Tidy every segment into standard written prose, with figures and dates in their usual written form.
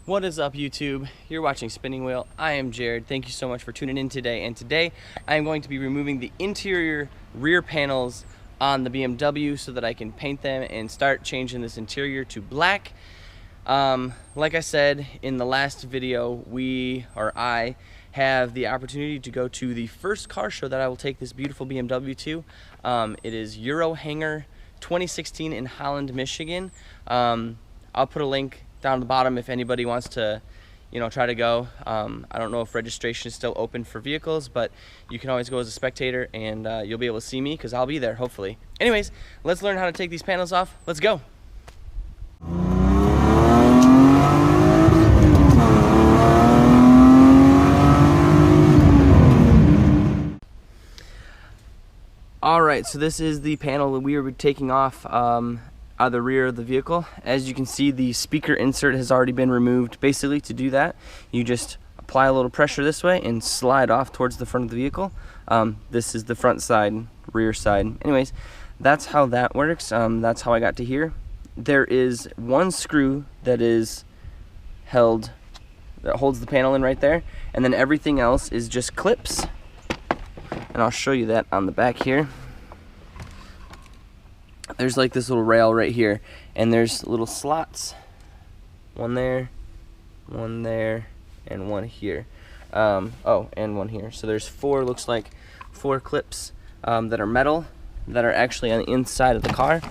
What is up, YouTube? You're watching Spinning Wheel. I am Jared. Thank you so much for tuning in today. And today I am going to be removing the interior rear panels on the BMW so that I can paint them and start changing this interior to black. Like I said in the last video, I have the opportunity to go to the first car show that I will take this beautiful BMW to. It is Eurohanger 2016 in Holland, Michigan. I'll put a link down at the bottom if anybody wants to, try to go. I don't know if registration is still open for vehicles, but you can always go as a spectator and you'll be able to see me because I'll be there, hopefully. Anyways, let's learn how to take these panels off. Let's go. Alright, so this is the panel that we are taking off out of the rear of the vehicle. As you can see, the speaker insert has already been removed. Basically, to do that, you just apply a little pressure this way and slide off towards the front of the vehicle. This is the front side, rear side. Anyways, that's how that works. That's how I got to here. There is one screw that is held, that holds the panel in right there, and then everything else is just clips. And I'll show you that on the back here. There's like this little rail right here, and there's little slots. One there, and one here. Oh, and one here. So there's looks like four clips that are metal, that are actually on the inside of the car.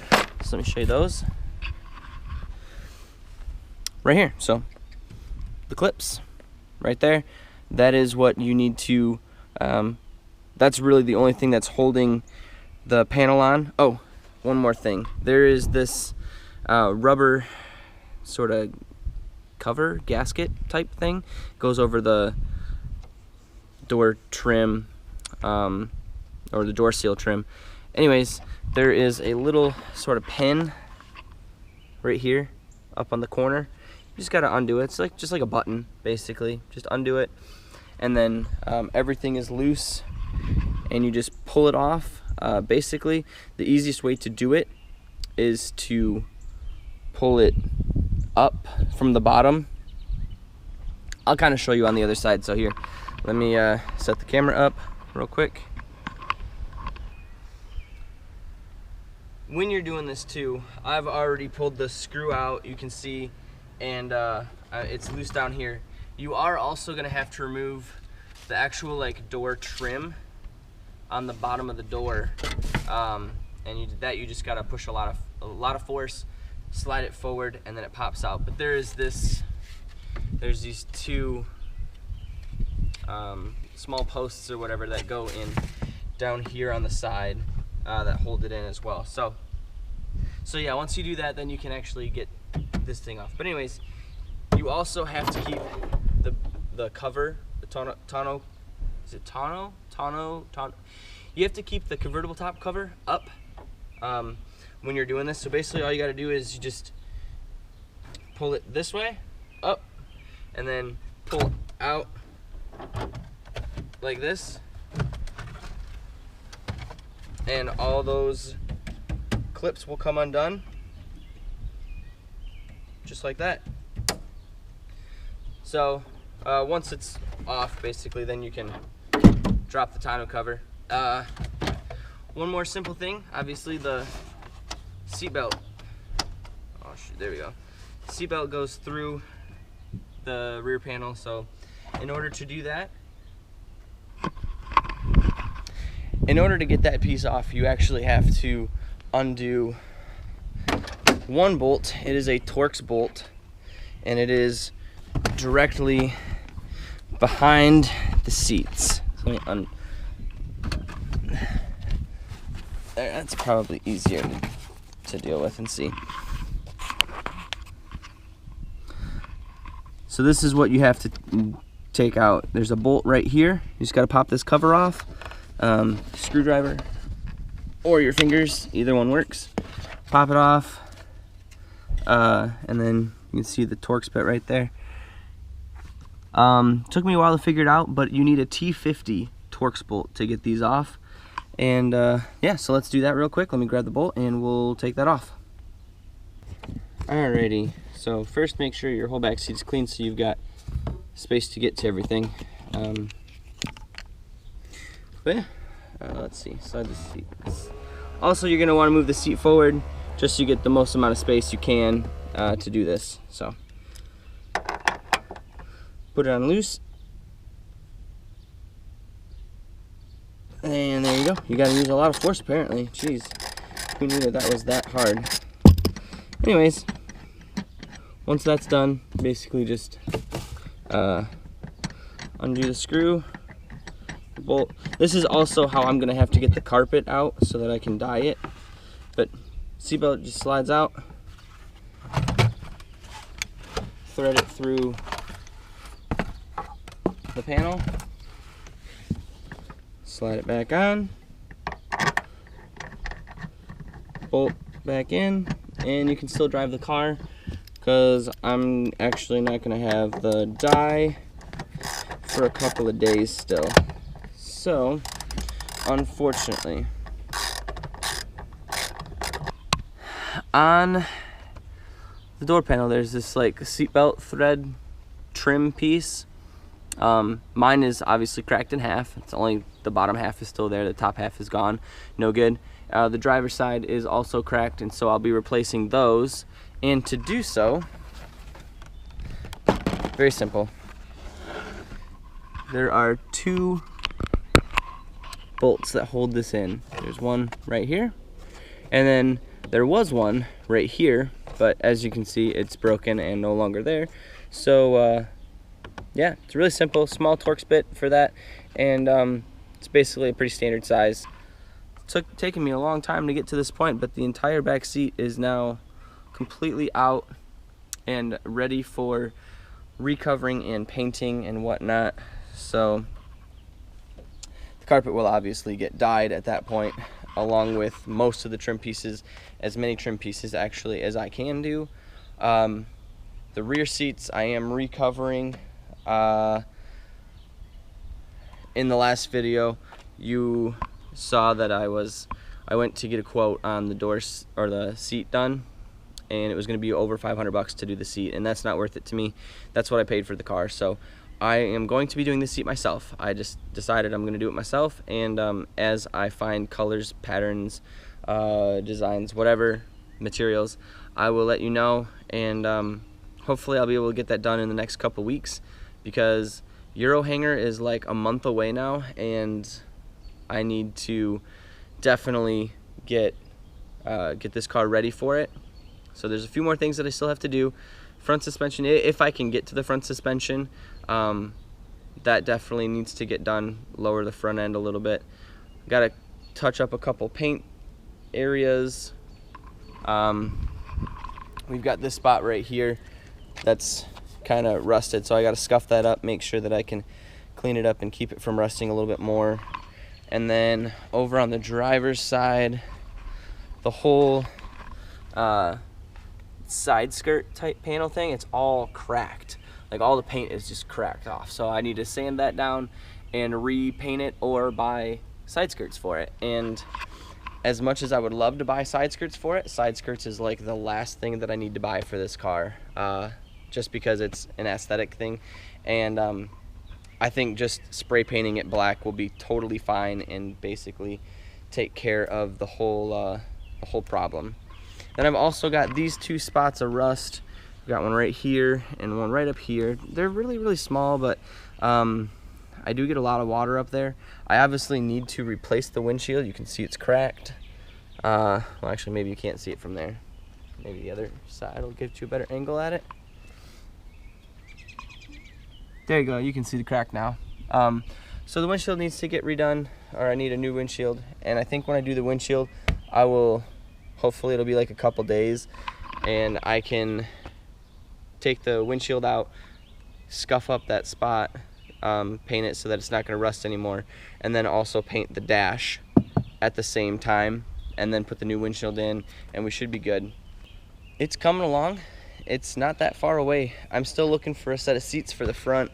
So let me show you those. Right here. So the clips right there, that is what you need to, that's really the only thing that's holding the panel on. Oh, one more thing. There is this rubber sort of cover, gasket type thing. Goes over the door trim, or the door seal trim. Anyways, there is a little sort of pin right here up on the corner. You just gotta undo it. It's like just like a button, basically. Just undo it, and then everything is loose, and you just pull it off. Basically, the easiest way to do it is to pull it up from the bottom. I'll kind of show you on the other side. So here, let me set the camera up real quick. When you're doing this too, I've already pulled the screw out, you can see, and it's loose down here. You are also going to have to remove the actual door trim on the bottom of the door, and you just gotta push a lot of force, slide it forward, and then it pops out. But there's these two small posts or whatever that go in down here on the side that hold it in as well. So yeah, once you do that, then you can actually get this thing off. But anyways, you also have to keep the cover, the tonneau. Is it tonneau? You have to keep the convertible top cover up when you're doing this. So basically all you got to do is you just pull it this way, up, and then pull out like this. And all those clips will come undone, just like that. So once it's off, basically, then you can drop the tonneau cover. One more simple thing, obviously the seatbelt. Oh shoot, there we go. Seatbelt goes through the rear panel, so in order to do that, in order to get that piece off, you actually have to undo one bolt. It is a Torx bolt, and it is directly behind the seats. So let me that's probably easier to deal with and see. So this is what you have to take out. There's a bolt right here. You just got to pop this cover off. Screwdriver or your fingers, either one works. Pop it off, and then you can see the Torx bit right there. Took me a while to figure it out, but you need a T50 Torx bolt to get these off. And yeah, so let's do that real quick. Let me grab the bolt and we'll take that off. Alrighty, So first, make sure your whole back seat is clean so you've got space to get to everything. But yeah, let's see, slide the seat. Also, you're going to want to move the seat forward just so you get the most amount of space you can to do this. So put it on loose. And there you go. You got to use a lot of force apparently. Jeez, who knew that was that hard? Anyways, once that's done, basically just undo the screw, the bolt. This is also how I'm going to have to get the carpet out so that I can dye it. But seatbelt just slides out. Thread it through the panel. Slide it back on. Bolt back in. And you can still drive the car because I'm actually not going to have the dye for a couple of days still. So, unfortunately, on the door panel there's this like seatbelt thread trim piece. Mine is obviously cracked in half. It's only the bottom half is still there, the top half is gone, no good. The driver's side is also cracked, and so I'll be replacing those. And to do so, very simple. There are two bolts that hold this in. There's one right here, and then there was one right here, but as you can see, it's broken and no longer there. So yeah, it's really simple, small Torx bit for that, and it's basically a pretty standard size. It's taken me a long time to get to this point, but the entire back seat is now completely out and ready for recovering and painting and whatnot. So the carpet will obviously get dyed at that point, along with most of the trim pieces, as many trim pieces actually as I can do. The rear seats I am recovering. In the last video you saw that I went to get a quote on the doors or the seat done, and it was going to be over $500 to do the seat, and that's not worth it to me. That's what I paid for the car, so I am going to be doing the seat myself. I just decided I'm going to do it myself, and as I find colors, patterns, designs, whatever, materials, I will let you know, and hopefully I'll be able to get that done in the next couple weeks, because Euro Hanger is like a month away now, and I need to definitely get this car ready for it. So there's a few more things that I still have to do. Front suspension, if I can get to the front suspension, that definitely needs to get done. Lower the front end a little bit. Got to touch up a couple paint areas. We've got this spot right here that's kind of rusted, so I got to scuff that up, make sure that I can clean it up and keep it from rusting a little bit more. And then over on the driver's side, the whole side skirt type panel thing, it's all cracked. Like all the paint is just cracked off. So I need to sand that down and repaint it or buy side skirts for it. And as much as I would love to buy side skirts for it, side skirts is like the last thing that I need to buy for this car, just because it's an aesthetic thing. And I think just spray painting it black will be totally fine and basically take care of the whole problem. Then I've also got these two spots of rust. I've got one right here and one right up here. They're really, really small, but I do get a lot of water up there. I obviously need to replace the windshield. You can see it's cracked. Well, actually, maybe you can't see it from there. Maybe the other side will give you a better angle at it. There you go, you can see the crack now. So the windshield needs to get redone, or I need a new windshield. And I think when I do the windshield, I will, hopefully it'll be like a couple days, and I can take the windshield out, scuff up that spot, paint it so that it's not gonna rust anymore, and then also paint the dash at the same time, and then put the new windshield in, and we should be good. It's coming along. It's not that far away. I'm still looking for a set of seats for the front.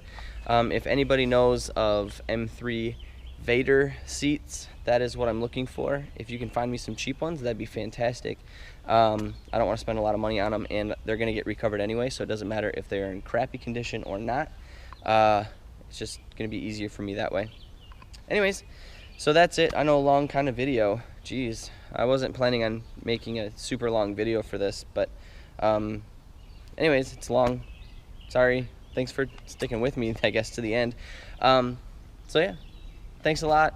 If anybody knows of M3 Vader seats. That is what I'm looking for. If you can find me some cheap ones, that'd be fantastic. I don't want to spend a lot of money on them, and they're going to get recovered anyway, so it doesn't matter if they're in crappy condition or not. It's just going to be easier for me that way. Anyways, so that's it. I know, a long kind of video. Jeez, I wasn't planning on making a super long video for this, but anyways, it's long. Sorry. Thanks for sticking with me, I guess, to the end. So yeah, thanks a lot.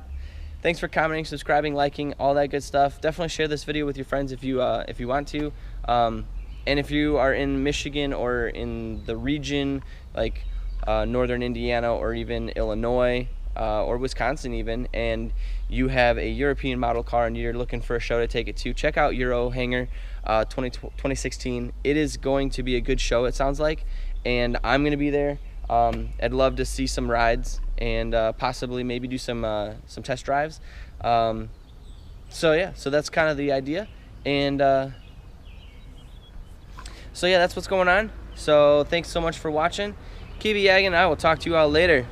Thanks for commenting, subscribing, liking, all that good stuff. Definitely share this video with your friends if you want to. And if you are in Michigan or in the region, like northern Indiana or even Illinois or Wisconsin even, and you have a European model car and you're looking for a show to take it to, check out Euro Hangar 2016. It is going to be a good show, it sounds like, and I'm going to be there. I'd love to see some rides and possibly maybe do some test drives. So yeah, so that's kind of the idea, and so yeah, that's what's going on. So thanks so much for watching. Keep it yagging. I will talk to you all later.